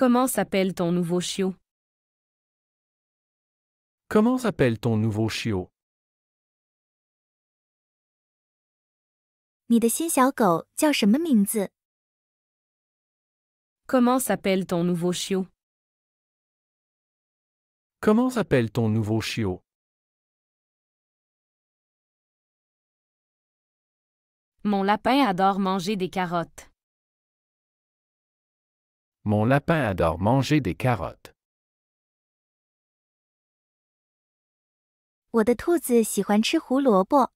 Comment s'appelle ton nouveau chiot? Comment s'appelle ton nouveau chiot? 你的新小狗叫什么名字？ Comment s'appelle ton nouveau chiot? Comment s'appelle ton nouveau chiot? Mon lapin adore manger des carottes. Mon lapin adore manger des carottes. 我的兔子喜欢吃胡萝卜。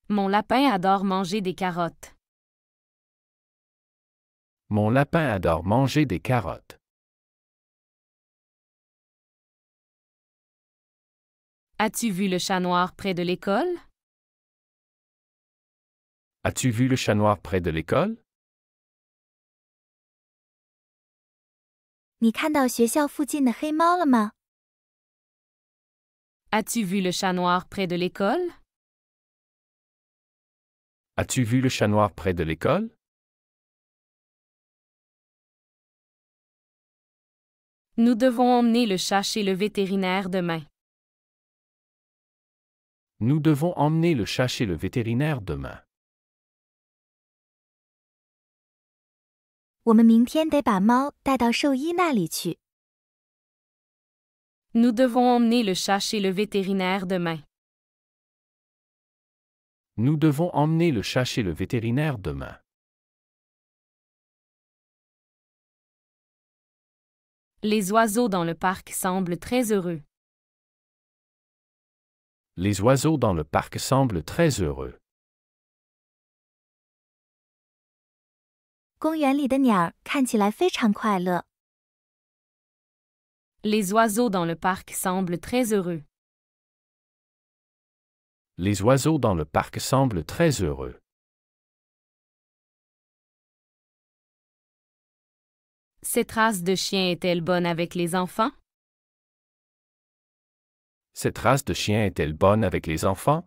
Mon lapin adore manger des carottes. Mon lapin adore manger des carottes. As-tu vu le chat noir près de l'école? As-tu vu le chat noir près de l'école? 你看到学校附近的黑猫了吗？ As-tu vu le chat noir près de l'école? As-tu vu le chat noir près de l'école? Nous devons emmener le chat chez le vétérinaire demain. Nous devons emmener le chat chez le vétérinaire demain. 我们明天得把猫带到兽医那里去。 Nous devons emmener le chat chez le vétérinaire demain. Nous devons emmener le chat chez le vétérinaire demain. Les oiseaux dans le parc semblent très heureux. Les oiseaux dans le parc semblent très heureux. 公园里的鸟看起来非常快乐。 Les oiseaux dans le parc semblent très heureux. Les oiseaux dans le parc semblent très heureux. Cette race de chien est-elle bonne avec les enfants? Cette race de chien est-elle bonne avec les enfants?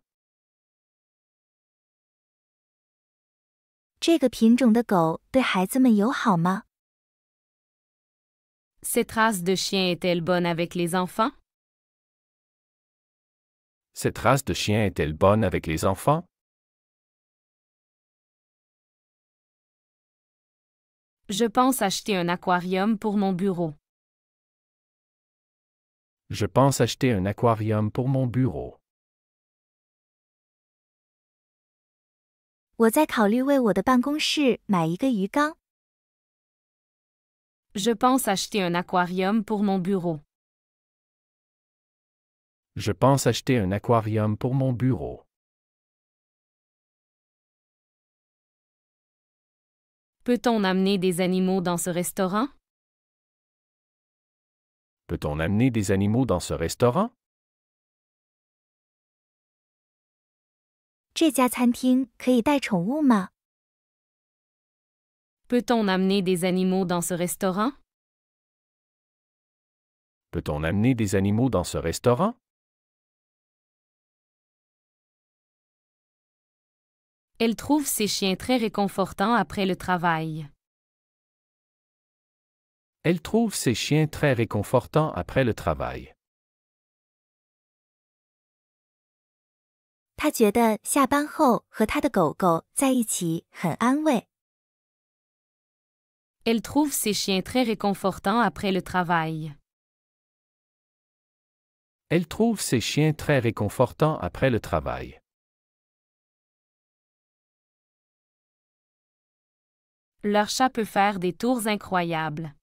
这个品种的狗对孩子们友好吗？ Cette race de chien est-elle bonne avec les enfants? Cette race de chien est-elle bonne avec les enfants? Je pense acheter un aquarium pour mon bureau. Je pense acheter un aquarium pour mon bureau. 我在考虑为我的办公室买一个鱼缸。 Je pense acheter un aquarium pour mon bureau. Je pense acheter un aquarium pour mon bureau. Peut-on amener des animaux dans ce restaurant? Peut-on amener des animaux dans ce restaurant? 这家餐厅可以带宠物吗？ Peut-on amener des animaux dans ce restaurant? Peut-on amener des animaux dans ce restaurant? Elle trouve ses chiens très réconfortants après le travail. Elle trouve ses chiens très réconfortants après le travail. 他觉得下班后和他的狗狗在一起很安慰。 Elle trouve ses chiens très réconfortants après le travail. Elle trouve ses chiens très réconfortants après le travail. Leur chat peut faire des tours incroyables.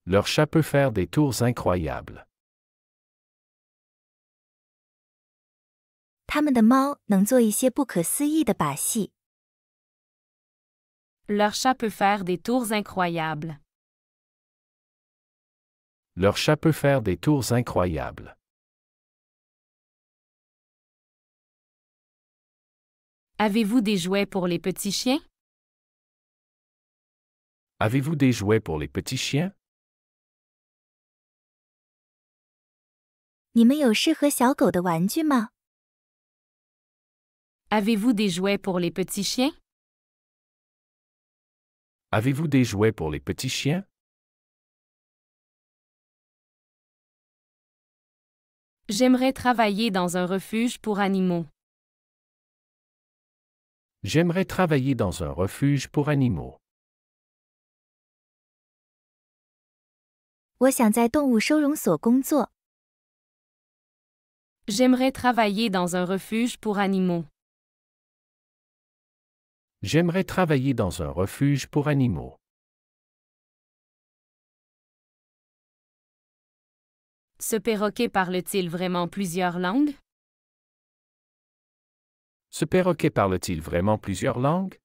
Leur chat peut faire des tours incroyables. 他们的猫能做一些不可思议的把戏。 Leur chat peut faire des tours incroyables. Leur chat peut faire des tours incroyables. Avez-vous des jouets pour les petits chiens? Avez-vous des jouets pour les petits chiens? 你们有适合小狗的玩具吗？ Avez-vous des jouets pour les petits chiens? Avez-vous des jouets pour les petits chiens? J'aimerais travailler dans un refuge pour animaux. J'aimerais travailler dans un refuge pour animaux. 我想在动物收容所工作。 J'aimerais travailler dans un refuge pour animaux. J'aimerais travailler dans un refuge pour animaux. Ce perroquet parle-t-il vraiment plusieurs langues? Ce perroquet parle-t-il vraiment plusieurs langues?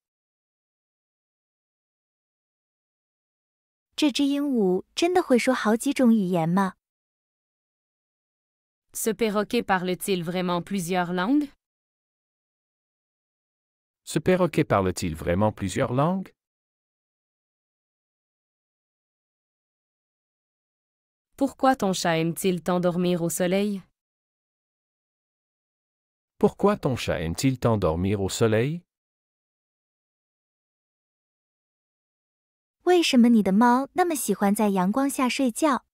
这只鹦鹉真的会说好几种语言吗？ Ce perroquet parle-t-il vraiment plusieurs langues? Ce perroquet parle-t-il vraiment plusieurs langues? Pourquoi ton chat aime-t-il tant dormir au soleil? Pourquoi ton chat aime-t-il tant dormir au soleil? 为什么你的猫那么喜欢在阳光下睡觉？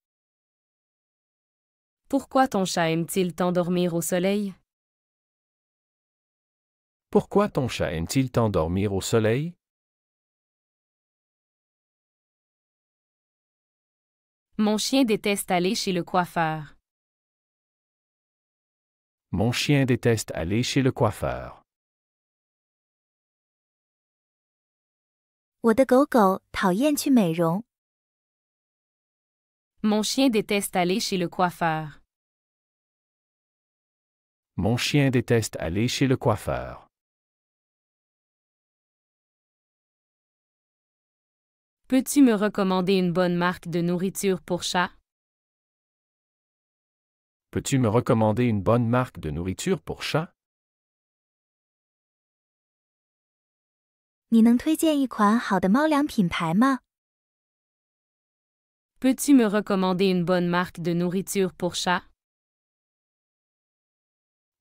Pourquoi ton chat aime-t-il tant dormir au soleil? Pourquoi ton chat aime-t-il tant dormir au soleil? Mon chien déteste aller chez le coiffeur. Mon chien déteste aller chez le coiffeur. 我的狗狗讨厌去美容。 Mon chien déteste aller chez le coiffeur. Mon chien déteste aller chez le coiffeur. Peux-tu me recommander une bonne marque de nourriture pour chat? Peux-tu me recommander une bonne marque de nourriture pour chat? 你能推荐一款好的猫粮品牌吗？ Peux-tu me recommander une bonne marque de nourriture pour chat?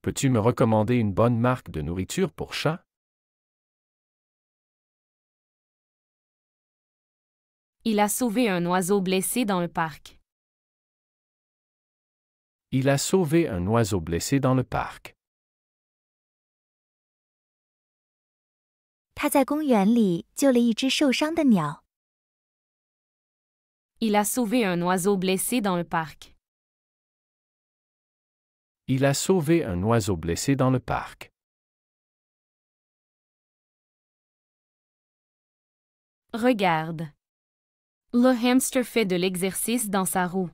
Peux-tu me recommander une bonne marque de nourriture pour chat? Il a sauvé un oiseau blessé dans le parc. Il a sauvé un oiseau blessé dans le parc. 他在公园里救了一只受伤的鸟。 Il a sauvé un oiseau blessé dans le parc. Il a sauvé un oiseau blessé dans le parc. Regarde. Le hamster fait de l'exercice dans sa roue.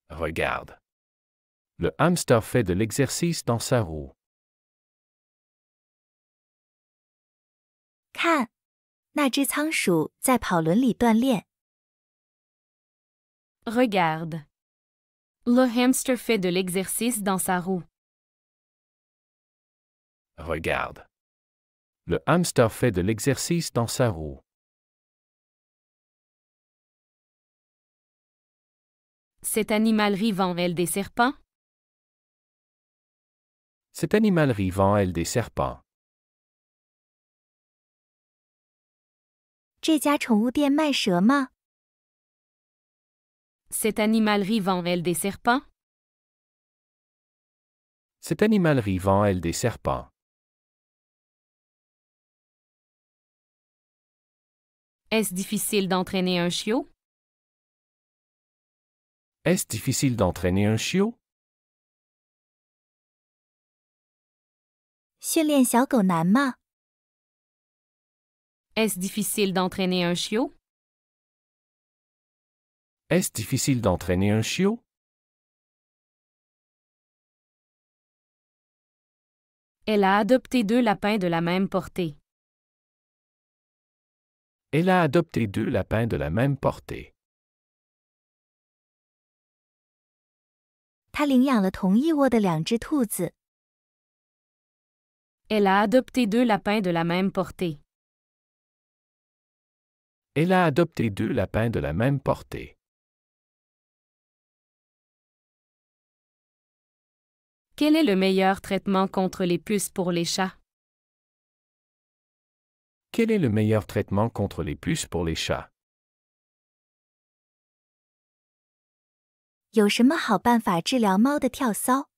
Regarde. Le hamster fait de l'exercice dans sa roue. 看，那只仓鼠在跑轮里锻炼。 Regarde. Le hamster fait de l'exercice dans sa roue. Regarde. Le hamster fait de l'exercice dans sa roue. Cet animal vend-elle des serpents? Cet animal vend-elle des serpents? 这家宠物店卖蛇吗？ Cet animal vend-elle des serpents? Cet animal vend-elle des serpents? Est-ce difficile d'entraîner un chiot? Est-ce difficile d'entraîner un chiot? 训练小狗难吗？ Est-ce difficile d'entraîner un chiot? Est-ce difficile d'entraîner un chiot? Elle a adopté 2 lapins de la même portée. Elle a adopté 2 lapins de la même portée. 他领养了同一窝的2只兔子。 Elle a adopté 2 lapins de la même portée. Elle a adopté 2 lapins de la même portée. Quel est le meilleur traitement contre les puces pour les chats? Quel est le meilleur traitement contre les puces pour les chats? 有什么好办法治疗猫的跳蚤？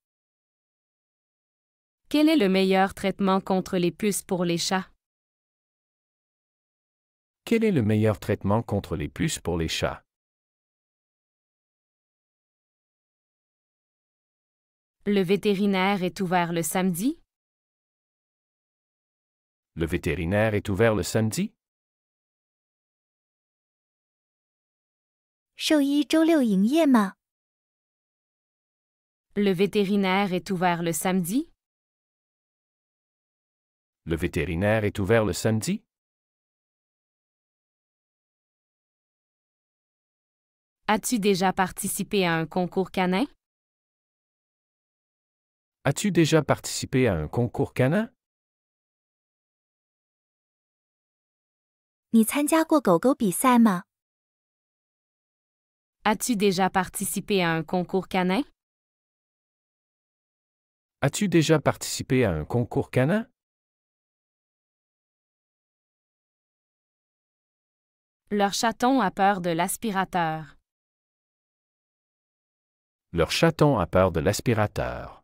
Quel est le meilleur traitement contre les puces pour les chats? Quel est le meilleur traitement contre les puces pour les chats? Le vétérinaire est ouvert le samedi? Le vétérinaire est ouvert le samedi? 兽医周六营业吗？ Le vétérinaire est ouvert le samedi? Le vétérinaire est ouvert le samedi? As-tu déjà participé à un concours canin? As-tu déjà participé à un concours canin? 你参加过狗狗比赛吗？ As-tu déjà participé à un concours canin? As-tu déjà participé à un concours canin? Leur chaton a peur de l'aspirateur. Leur chaton a peur de l'aspirateur.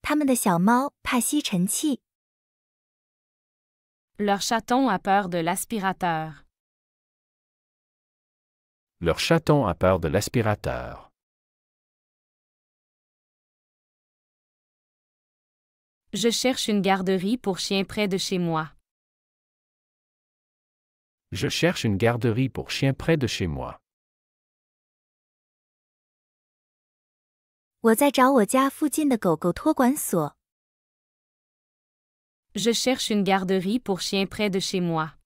他们的小猫怕吸尘器。 Leur chaton a peur de l'aspirateur. Leur chaton a peur de l'aspirateur. Je cherche une garderie pour chien près de chez moi. Je cherche une garderie pour chien près de chez moi. 我在找我家附近的狗狗托管所。 Je cherche une garderie pour chien près de chez moi.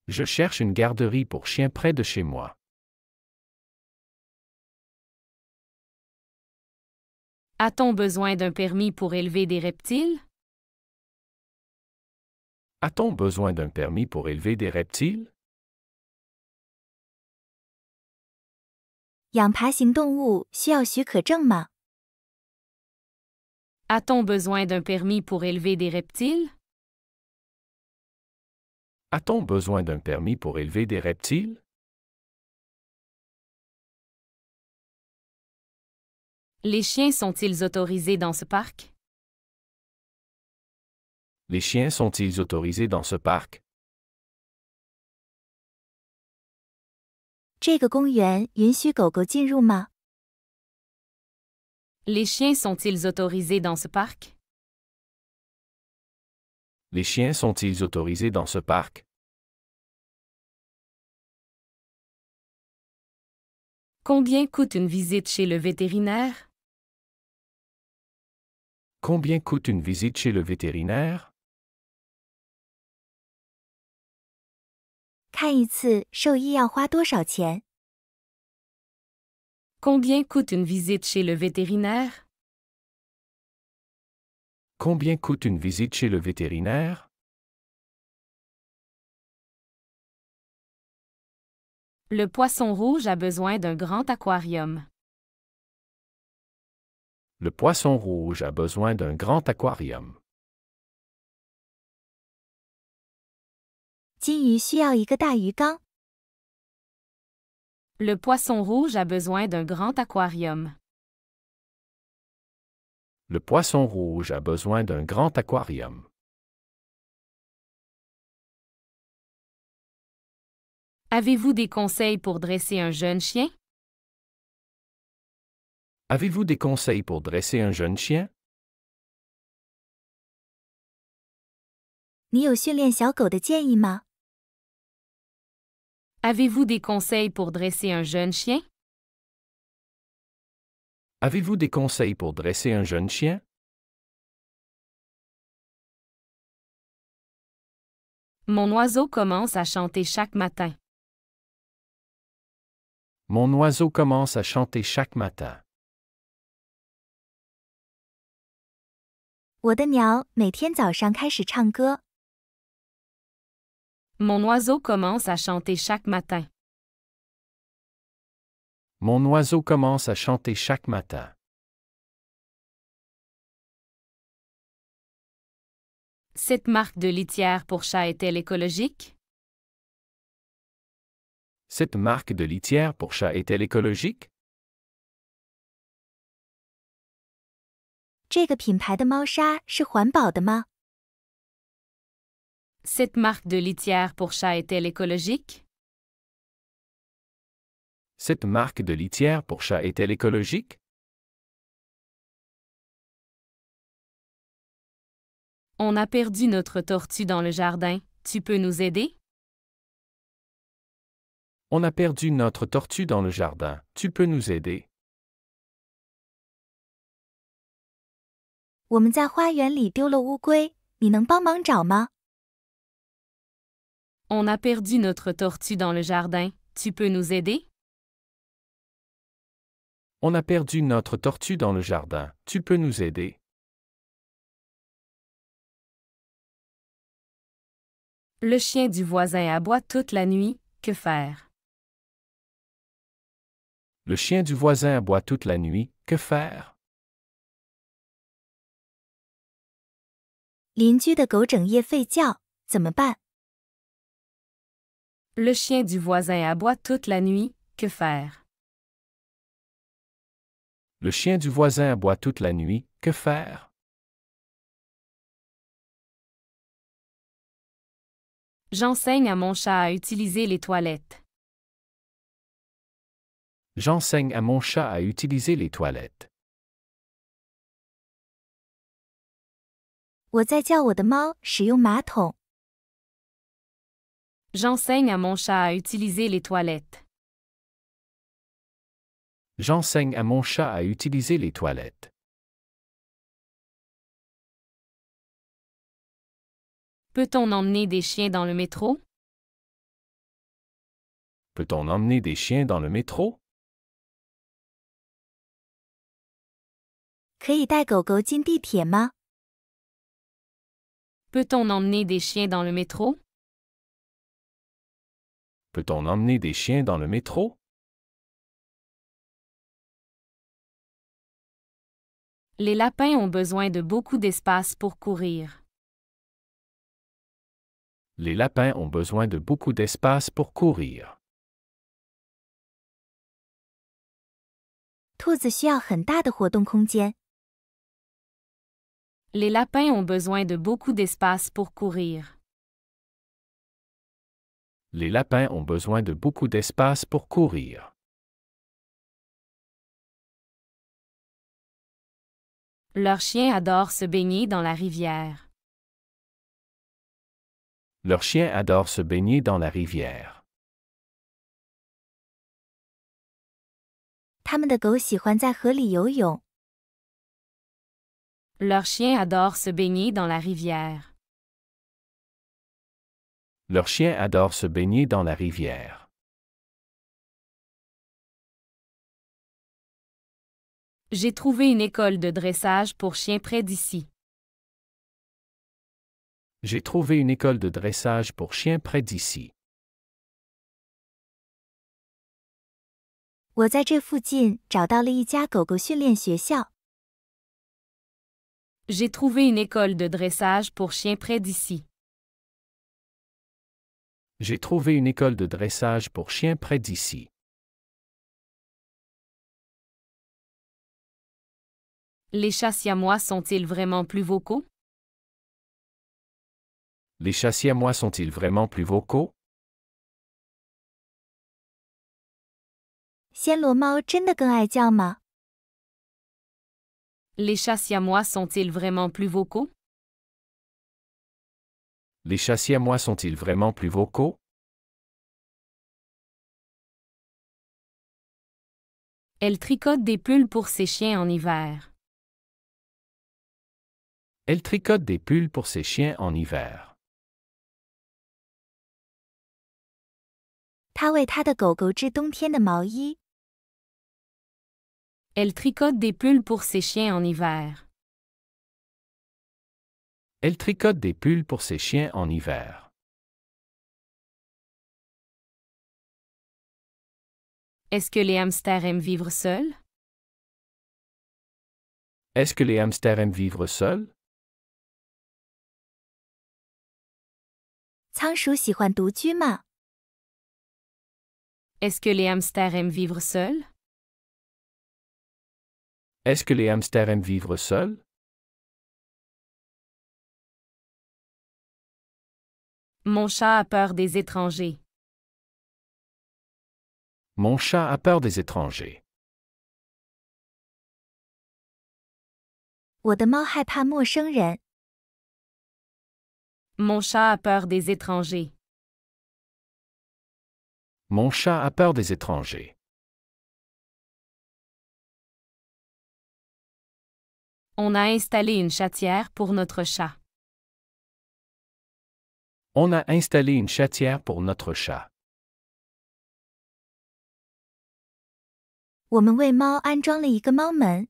Je cherche une garderie pour chien près de chez moi. A-t-on besoin d'un permis pour élever des reptiles? A-t-on besoin d'un permis pour élever des reptiles? 养爬行动物需要许可证吗？ A-t-on besoin d'un permis pour élever des reptiles? A-t-on besoin d'un permis pour élever des reptiles? Les chiens sont-ils autorisés dans ce parc? Les chiens sont-ils autorisés dans ce parc? 这个公园允许狗狗进入吗？ Les chiens sont-ils autorisés dans ce parc? Les chiens sont-ils autorisés dans ce parc? Combien coûte une visite chez le vétérinaire? Combien coûte une visite chez le vétérinaire? 看一次兽医要花多少钱？ Combien coûte une visite chez le vétérinaire? Combien coûte une visite chez le vétérinaire? Le poisson rouge a besoin d'un grand aquarium. Le poisson rouge a besoin d'un grand aquarium. 金鱼需要一个大鱼缸。 Le poisson rouge a besoin d'un grand aquarium. Le poisson rouge a besoin d'un grand aquarium. Avez-vous des conseils pour dresser un jeune chien? Avez-vous des conseils pour dresser un jeune chien? 你有训练小狗的建议吗？ Avez-vous des conseils pour dresser un jeune chien? Avez-vous des conseils pour dresser un jeune chien? Mon oiseau commence à chanter chaque matin. Mon oiseau commence à chanter chaque matin. 我的鸟每天早上开始唱歌。 Mon oiseau commence à chanter chaque matin. Mon oiseau commence à chanter chaque matin. Cette marque de litière pour chat est-elle écologique? Cette marque de litière pour chat est-elle écologique? 这个品牌的猫砂是环保的吗？ Cette marque de litière pour chat est-elle écologique? Cette marque de litière pour chat est-elle écologique? On a perdu notre tortue dans le jardin. Tu peux nous aider? On a perdu notre tortue dans le jardin. Tu peux nous aider? 我们在花园里丢了乌龟，你能帮忙找吗？ On a perdu notre tortue dans le jardin. Tu peux nous aider? On a perdu notre tortue dans le jardin. Tu peux nous aider? Le chien du voisin aboie toute la nuit. Que faire? Le chien du voisin aboie toute la nuit. Que faire? 邻居的狗整夜吠叫，怎么办？ Le chien du voisin aboie toute la nuit. Que faire? Le chien du voisin aboie toute la nuit. Que faire? J'enseigne à mon chat à utiliser les toilettes. J'enseigne à mon chat à utiliser les toilettes. 我在教我的猫使用马桶。 J'enseigne à mon chat à utiliser les toilettes. J'enseigne à mon chat à utiliser les toilettes. Peut-on emmener des chiens dans le métro? Peut-on emmener des chiens dans le métro? 可以带狗狗进地铁吗？ Peut-on emmener des chiens dans le métro? Peut-on emmener des chiens dans le métro? Les lapins ont besoin de beaucoup d'espace pour courir. Les lapins ont besoin de beaucoup d'espace pour courir. 兔子需要很大的活动空间。 Les lapins ont besoin de beaucoup d'espace pour courir. Les lapins ont besoin de beaucoup d'espace pour courir. Leurs chiens adorent se baigner dans la rivière. Leurs chiens adorent se baigner dans la rivière. 他们的狗喜欢在河里游泳。 Leurs chiens adorent se baigner dans la rivière. Leurs chiens adorent se baigner dans la rivière. J'ai trouvé une école de dressage pour chiens près d'ici. J'ai trouvé une école de dressage pour chiens près d'ici. 我在这附近找到了一家狗狗训练学校。 J'ai trouvé une école de dressage pour chiens près d'ici. J'ai trouvé une école de dressage pour chiens près d'ici. Les chats siamois sont-ils vraiment plus vocaux? Les chats siamois sont-ils vraiment plus vocaux? 暹罗猫真的更爱叫吗？ Les chats siamois sont-ils vraiment plus vocaux? Les chats siamois sont-ils vraiment plus vocaux? Elle tricote des pulls pour ses chiens en hiver. Elle tricote des pulls pour ses chiens en hiver. 她为她的狗狗织冬天的毛衣。 Elle tricote des pulls pour ses chiens en hiver. Elle tricote des pulls pour ses chiens en hiver. Est-ce que les hamsters aiment vivre seuls? Est-ce que les hamsters aiment vivre seuls? 仓鼠喜欢独居吗？ Est-ce que les hamsters aiment vivre seuls? Est-ce que les hamsters aiment vivre seuls? Mon chat a peur des étrangers. Mon chat a peur des étrangers. 我的猫害怕陌生人。 Mon chat a peur des étrangers. Mon chat a peur des étrangers. On a installé une chatière pour notre chat. On a installé une chatière pour notre chat. 我们为猫安装了一个猫门。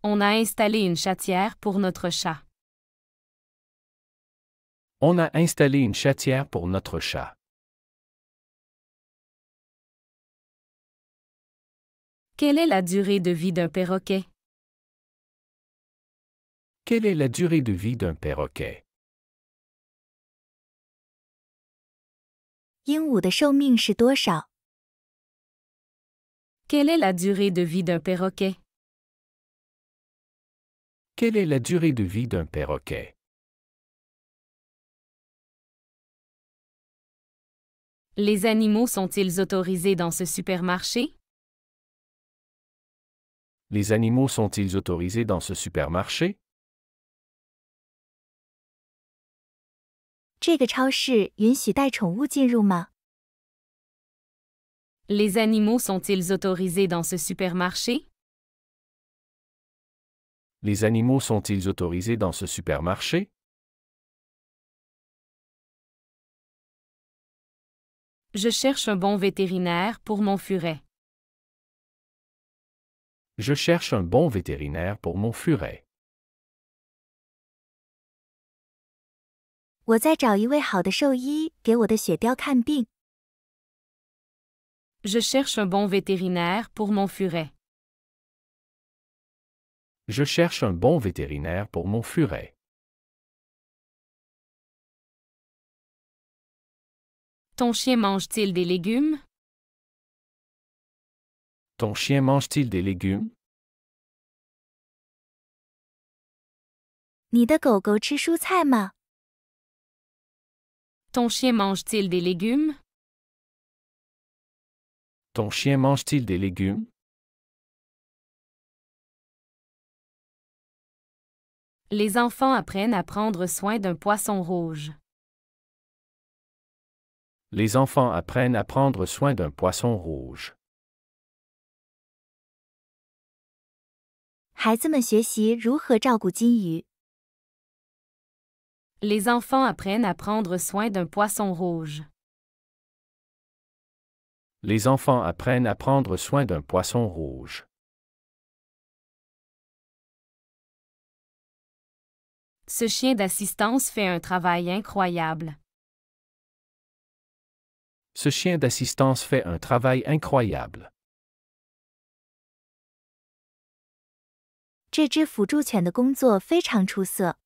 On a installé une chatière pour notre chat. On a installé une chatière pour notre chat. Quelle est la durée de vie d'un perroquet? Quelle est la durée de vie d'un perroquet? 鹦鹉的寿命是多少？ Quelle est la durée de vie d'un perroquet? Quelle est la durée de vie d'un perroquet? Les animaux sont-ils autorisés dans ce supermarché? Les animaux sont-ils autorisés dans ce supermarché? 这个超市允许带宠物进入吗？ Les animaux sont-ils autorisés dans ce supermarché? Les animaux sont-ils autorisés dans ce supermarché? Je cherche un bon vétérinaire pour mon furet. Je cherche un bon vétérinaire pour mon furet. 我在找一位好的兽医给我的雪貂看病。 Je cherche un bon vétérinaire pour mon furet. Je cherche un bon vétérinaire pour mon furet. Ton chien mange-t-il des légumes? Ton chien mange-t-il des légumes? 你的狗狗吃蔬菜吗？ Ton chien mange-t-il des légumes? Ton chien mange-t-il des légumes? Les enfants apprennent à prendre soin d'un poisson rouge. Les enfants apprennent à prendre soin d'un poisson rouge. 孩子们学习如何照顾金鱼。 Les enfants apprennent à prendre soin d'un poisson rouge. Les enfants apprennent à prendre soin d'un poisson rouge. Ce chien d'assistance fait un travail incroyable. Ce chien d'assistance fait un travail incroyable. 这只辅助犬的工作非常出色。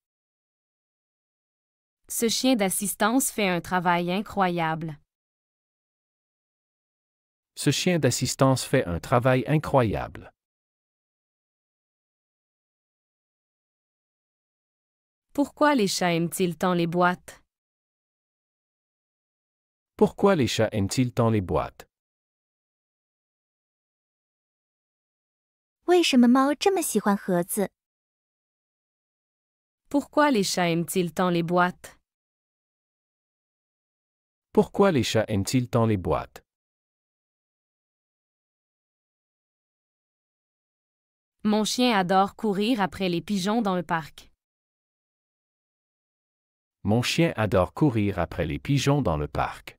Ce chien d'assistance fait un travail incroyable. Ce chien d'assistance fait un travail incroyable. Pourquoi les chats aiment-ils tant les boîtes? Pourquoi les chats aiment-ils tant les boîtes? 为什么猫这么喜欢盒子？ Pourquoi les chats aiment-ils tant les boîtes? Pourquoi les chats aiment-ils tant les boîtes? Mon chien adore courir après les pigeons dans le parc. Mon chien adore courir après les pigeons dans le parc.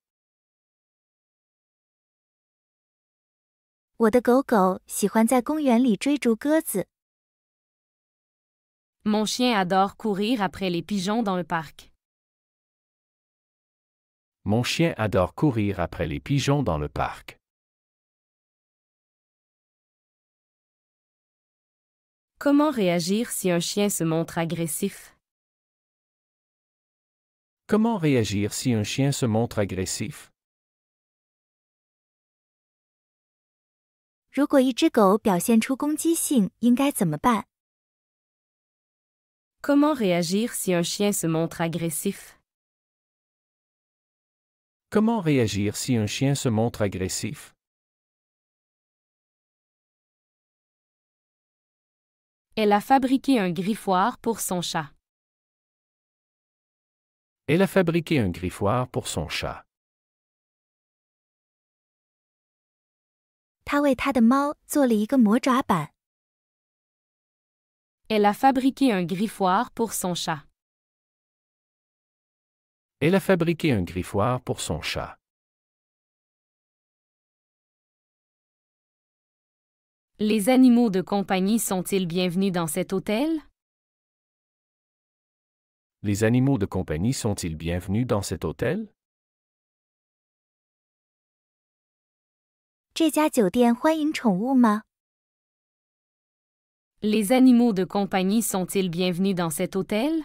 我的狗狗喜欢在公园里追逐鸽子。 Mon chien adore courir après les pigeons dans le parc. Mon chien adore courir après les pigeons dans le parc. Comment réagir si un chien se montre agressif? Comment réagir si un chien se montre agressif? 如果一只狗表现出攻击性，应该怎么办？ Comment réagir si un chien se montre agressif? Comment réagir si un chien se montre agressif? Elle a fabriqué un griffoir pour son chat. Elle a fabriqué un griffoir pour son chat. 他为他的猫做了一个魔爪板。 Elle a fabriqué un griffoir pour son chat. Elle a fabriqué un griffoir pour son chat. Les animaux de compagnie sont-ils bienvenus dans cet hôtel? Les animaux de compagnie sont-ils bienvenus dans cet hôtel? 这家酒店欢迎宠物吗？ Les animaux de compagnie sont-ils bienvenus dans cet hôtel?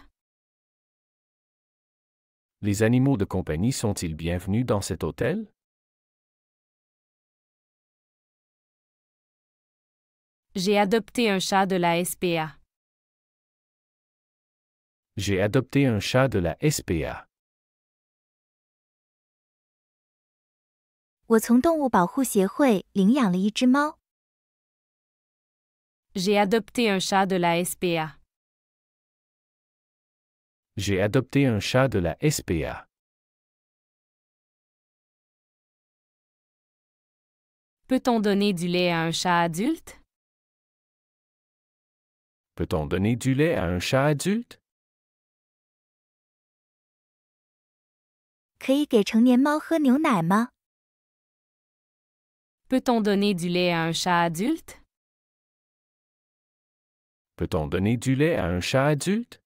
Les animaux de compagnie sont-ils bienvenus dans cet hôtel? J'ai adopté un chat de la SPA. J'ai adopté un chat de la SPA. 我从动物保护协会领养了一只猫。 J'ai adopté un chat de la SPA. J'ai adopté un chat de la SPA. Peut-on donner du lait à un chat adulte? Peut-on donner du lait à un chat adulte? 可以给成年猫喝牛奶吗？ Peut-on donner du lait à un chat adulte? Peut-on donner du lait à un chat adulte?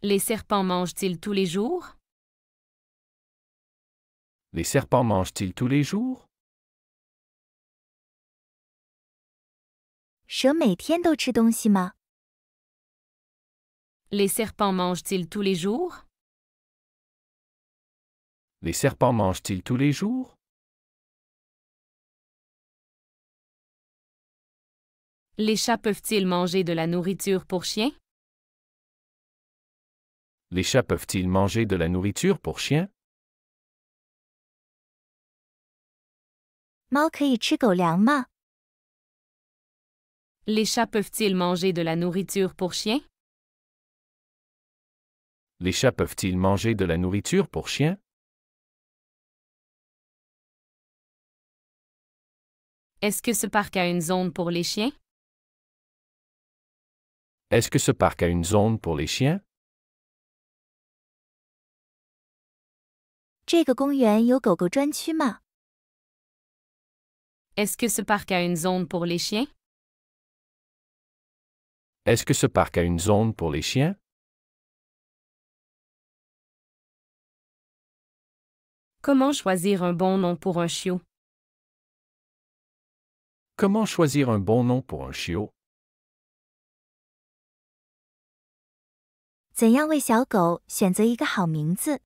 Les serpents mangent-ils tous les jours? Les serpents mangent-ils tous les jours? 蛇每天都吃东西吗？ Les serpents mangent-ils tous les jours? Les serpents mangent-ils tous les jours? Les chats peuvent-ils manger de la nourriture pour chiens? Les chats peuvent-ils manger de la nourriture pour chiens? 猫可以吃狗粮吗？ Les chats peuvent-ils manger de la nourriture pour chiens? Les chats peuvent-ils manger de la nourriture pour chiens? Est-ce que ce parc a une zone pour les chiens? Est-ce que ce parc a une zone pour les chiens? 这个公园有狗狗专区吗？ Est-ce que ce parc a une zone pour les chiens? Est-ce que ce parc a une zone pour les chiens? Comment choisir un bon nom pour un chiot? Comment choisir un bon nom pour un chiot? 怎样为小狗选择一个好名字？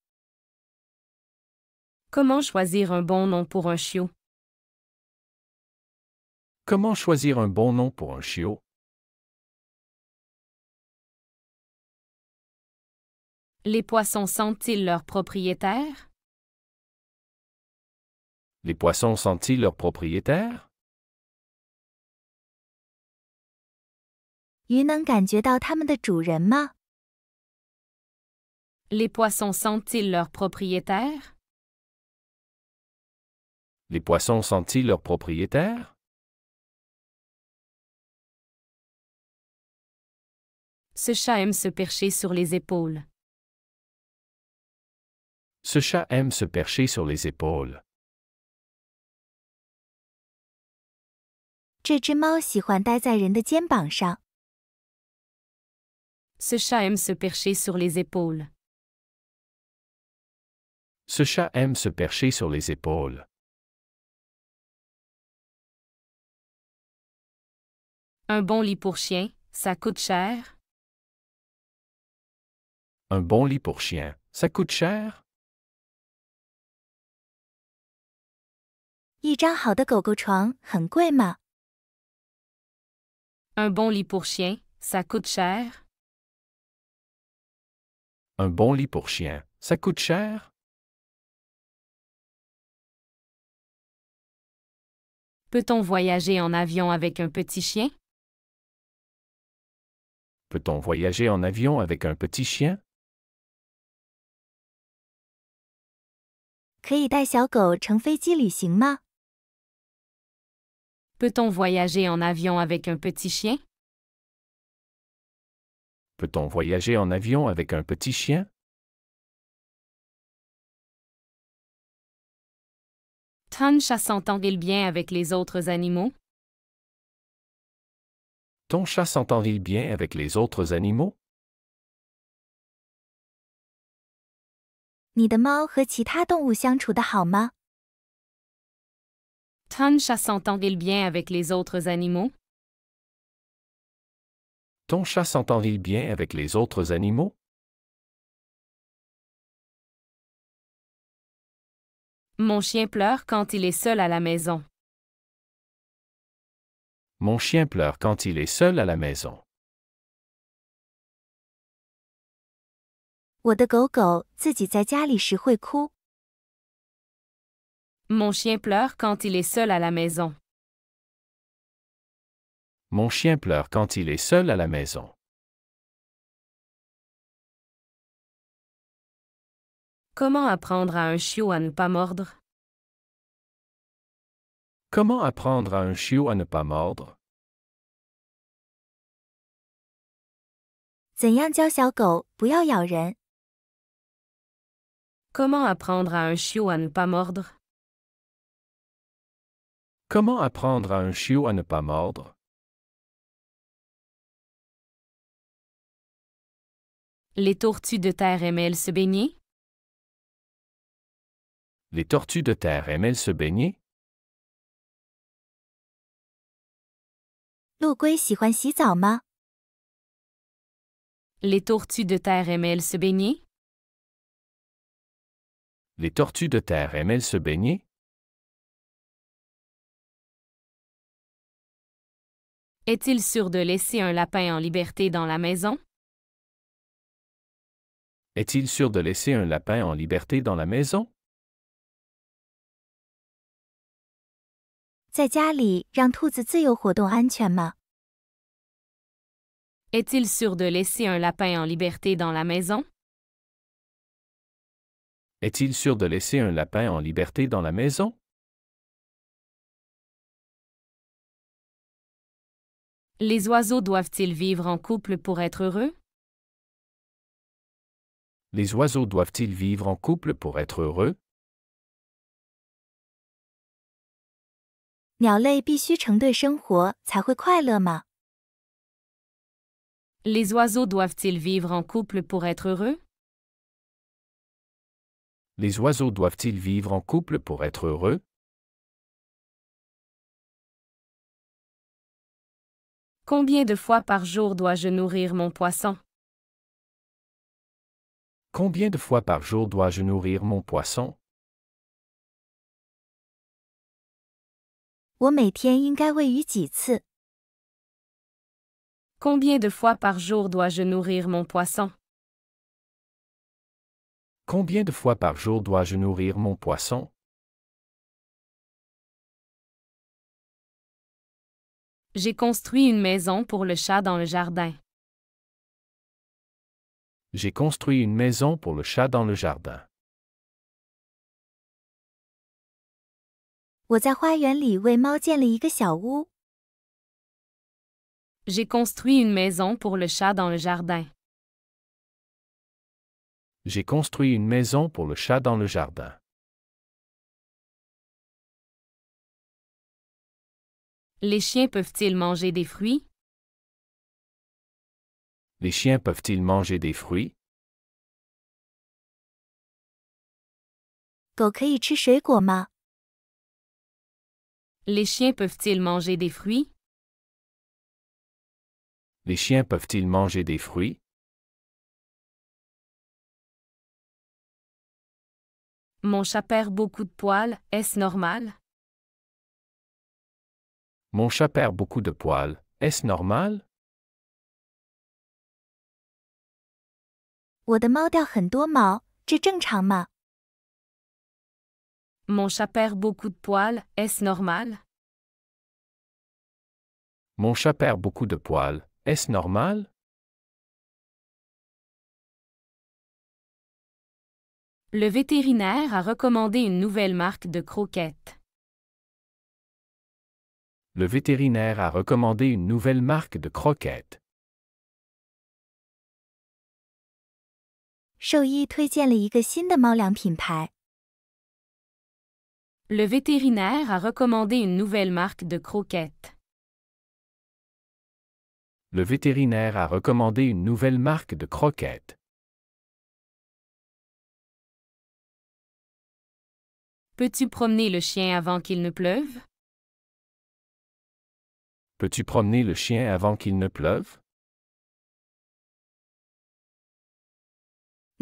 Comment choisir un bon nom pour un chiot? Comment choisir un bon nom pour un chiot? Les poissons sentent-ils leur propriétaire? Les poissons sentent-ils leur propriétaire? 鱼能感觉到它们的主人吗？ Les poissons sentent-ils leur propriétaire? Les poissons sentent-ils leur propriétaire? Ce chat aime se percher sur les épaules. Ce chat aime se percher sur les épaules. 这只猫喜欢待在人的肩膀上。 Ce chat aime se percher sur les épaules. Ce chat aime se percher sur les épaules. Un bon lit pour chien, ça coûte cher? Un bon lit pour chien, ça coûte cher? 一张好的狗狗床很贵吗？ Un bon lit pour chien, ça coûte cher? Un bon lit pour chien, ça coûte cher? Peut-on voyager en avion avec un petit chien? Peut-on voyager en avion avec un petit chien? 可以带小狗乘飞机旅行吗？ Peut-on voyager en avion avec un petit chien? Peut-on voyager en avion avec un petit chien? Tancha s'entend-il bien avec les autres animaux? Ton chat s'entend-il bien avec les autres animaux? 你的猫和其他动物相处得好吗？ Tancha s'entend-il bien avec les autres animaux? Ton chat s'entend-il bien avec les autres animaux? Mon chien pleure quand il est seul à la maison. Mon chien pleure quand il est seul à la maison. 我的狗狗自己在家里时会哭。 Mon chien pleure quand il est seul à la maison. Mon chien pleure quand il est seul à la maison. Comment apprendre à un chiot à ne pas mordre? Comment apprendre à un chiot à ne pas mordre? 怎样教小狗不要咬人？ Comment apprendre à un chiot à ne pas mordre? Comment apprendre à un chiot à ne pas mordre? Les tortues de terre aiment-elles se baigner? Les tortues de terre aiment-elles se baigner? 陆龟喜欢洗澡吗？ Les tortues de terre aiment-elles se baigner? Les tortues de terre aiment-elles se baigner? Est-il sûr de laisser un lapin en liberté dans la maison? Est-il sûr de laisser un lapin en liberté dans la maison? 在家里让兔子自由活动安全吗？ Est-il sûr de laisser un lapin en liberté dans la maison? Est-il sûr de laisser un lapin en liberté dans la maison? Les oiseaux doivent-ils vivre en couple pour être heureux? Les oiseaux doivent-ils vivre en couple pour être heureux? 鸟类必须成对生活才会快乐吗？ Les oiseaux doivent-ils vivre en couple pour être heureux? Les oiseaux doivent-ils vivre en couple pour être heureux? Combien de fois par jour dois-je nourrir mon poisson? Combien de fois par jour dois-je nourrir mon poisson? 我每天应该喂鱼几次？ Combien de fois par jour dois-je nourrir mon poisson? Combien de fois par jour dois-je nourrir mon poisson? J'ai construit une maison pour le chat dans le jardin. J'ai construit une maison pour le chat dans le jardin. 我在花园里为猫建了一个小屋。 J'ai construit une maison pour le chat dans le jardin. J'ai construit une maison pour le chat dans le jardin. Les chiens peuvent-ils manger des fruits? Les chiens peuvent-ils manger des fruits? 狗可以吃水果吗？ Les chiens peuvent-ils manger des fruits? Les chiens peuvent-ils manger des fruits? Mon chat perd beaucoup de poils, est-ce normal? Mon chat perd beaucoup de poils, est-ce normal? 我的猫掉很多毛，这正常吗？ Mon chat perd beaucoup de poils, est-ce normal? Mon chat perd beaucoup de poils, est-ce normal? Le vétérinaire a recommandé une nouvelle marque de croquettes. Le vétérinaire a recommandé une nouvelle marque de croquettes. 兽医推荐了一个新的猫粮品牌。 Le vétérinaire a recommandé une nouvelle marque de croquettes. Le vétérinaire a recommandé une nouvelle marque de croquettes. Peux-tu promener le chien avant qu'il ne pleuve? Peux-tu promener le chien avant qu'il ne pleuve?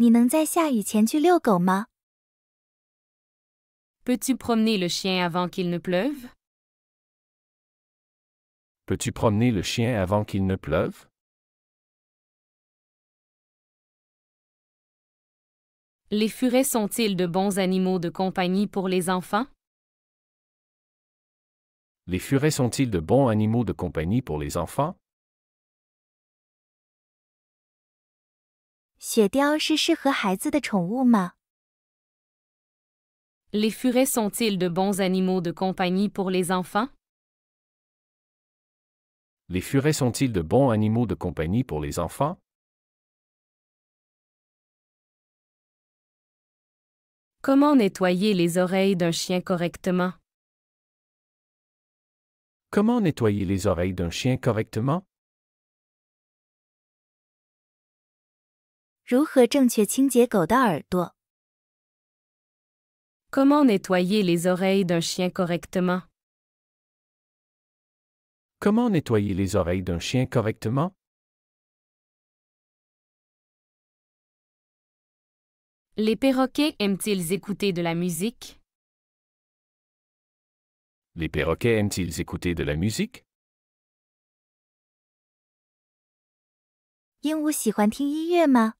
你能在下雨前去遛狗吗？ Peux-tu promener le chien avant qu'il ne pleuve? Peux-tu promener le chien avant qu'il ne pleuve? Les furets sont-ils de bons animaux de compagnie pour les enfants? Les furets sont-ils de bons animaux de compagnie pour les enfants? 雪貂是适合孩子的宠物吗？ Les furets sont-ils de bons animaux de compagnie pour les enfants? Les furets sont-ils de bons animaux de compagnie pour les enfants? Comment nettoyer les oreilles d'un chien correctement? Comment nettoyer les oreilles d'un chien correctement? 如何正确清洁狗的耳朵？ Comment nettoyer les oreilles d'un chien correctement? Comment nettoyer les oreilles d'un chien correctement? Les perroquets aiment-ils écouter de la musique? Les perroquets aiment-ils écouter de la musique? 鹦鹉喜欢听音乐吗？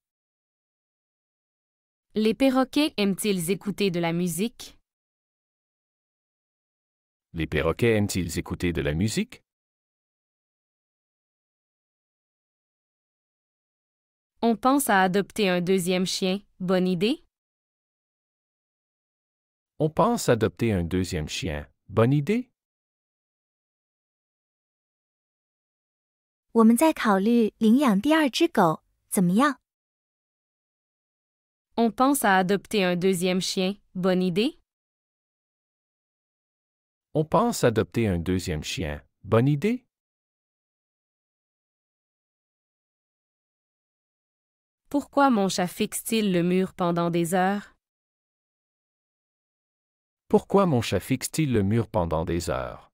Les perroquets aiment-ils écouter de la musique? Les perroquets aiment-ils écouter de la musique? On pense à adopter un deuxième chien, bonne idée? On pense adopter un deuxième chien. Bonne idée? 我们在考虑领养第二只狗，怎么样？ On pense à adopter un deuxième chien, bonne idée? On pense adopter un deuxième chien. Bonne idée? Pourquoi mon chat fixe-t-il le mur pendant des heures? Pourquoi mon chat fixe-t-il le mur pendant des heures?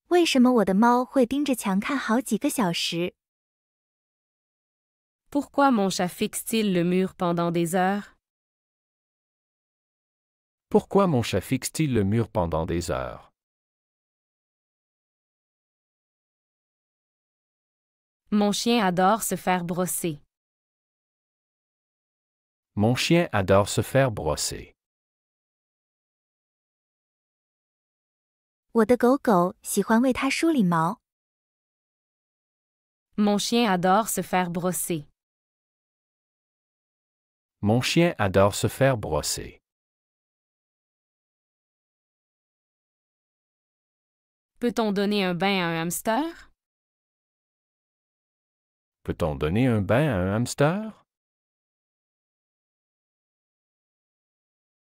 为什么我的猫会盯着墙看好几个小时？ Pourquoi mon chat fixe-t-il le mur pendant des heures? Pourquoi mon chat fixe-t-il le mur pendant des heures? Mon chien adore se faire brosser. Mon chien adore se faire brosser. 我的狗狗喜欢为它梳理毛。 Mon chien adore se faire brosser. Mon chien adore se faire brosser. Peut-on donner un bain à un hamster? Peut-on donner un bain à un hamster?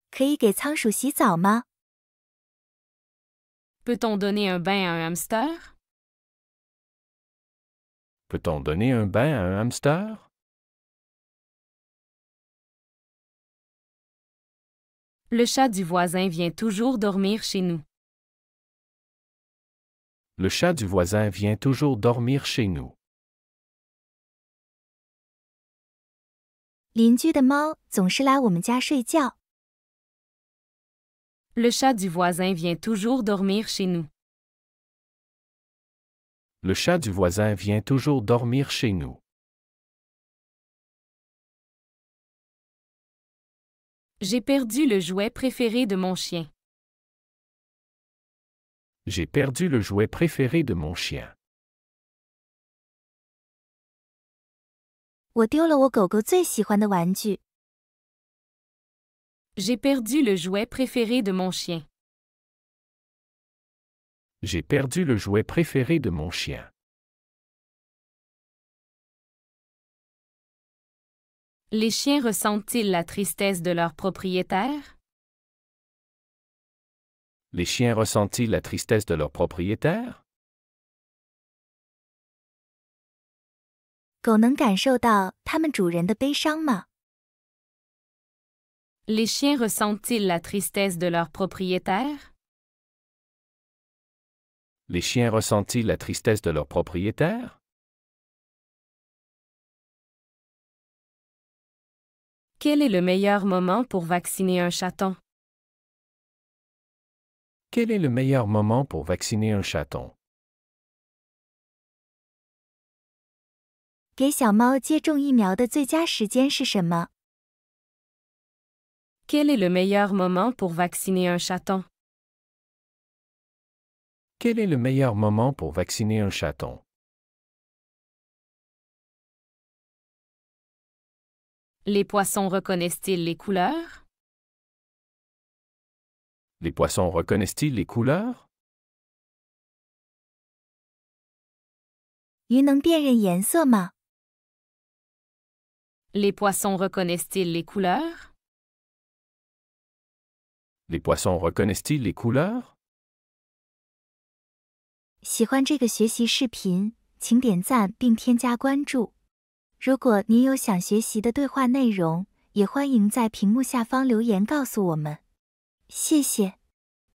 可以给仓鼠洗澡吗？ Peut-on donner un bain à un hamster? Peut-on donner un bain à un hamster? Le chat du voisin vient toujours dormir chez nous. Le chat du voisin vient toujours dormir chez nous. 邻居的猫总是来我们家睡觉。Le chat du voisin vient toujours dormir chez nous. Le chat du voisin vient toujours dormir chez nous. J'ai perdu le jouet préféré de mon chien. J'ai perdu le jouet préféré de mon chien. 我丢了我狗狗最喜欢的玩具。J'ai perdu le jouet préféré de mon chien. J'ai perdu le jouet préféré de mon chien. Les chiens ressentent-ils la tristesse de leur propriétaire? Les chiens ressentent-ils la tristesse de leur propriétaire? 狗能感受到它们主人的悲伤吗？ Les chiens ressentent-ils la tristesse de leur propriétaire? Les chiens ressentent-ils la tristesse de leur propriétaire? Quel est le meilleur moment pour vacciner un chaton? Quel est le meilleur moment pour vacciner un chaton? 给小猫接种疫苗的最佳时间是什么？ Quel est le meilleur moment pour vacciner un chaton? Quel est le meilleur moment pour vacciner un chaton? Les poissons reconnaissent-ils les couleurs? Les poissons reconnaissent-ils les couleurs? 鱼能辨认颜色吗？ Les poissons reconnaissent-ils les couleurs? Les poissons reconnaissent-ils les couleurs? 喜欢这个学习视频，请点赞并添加关注。如果您有想学习的对话内容，也欢迎在屏幕下方留言告诉我们。谢谢。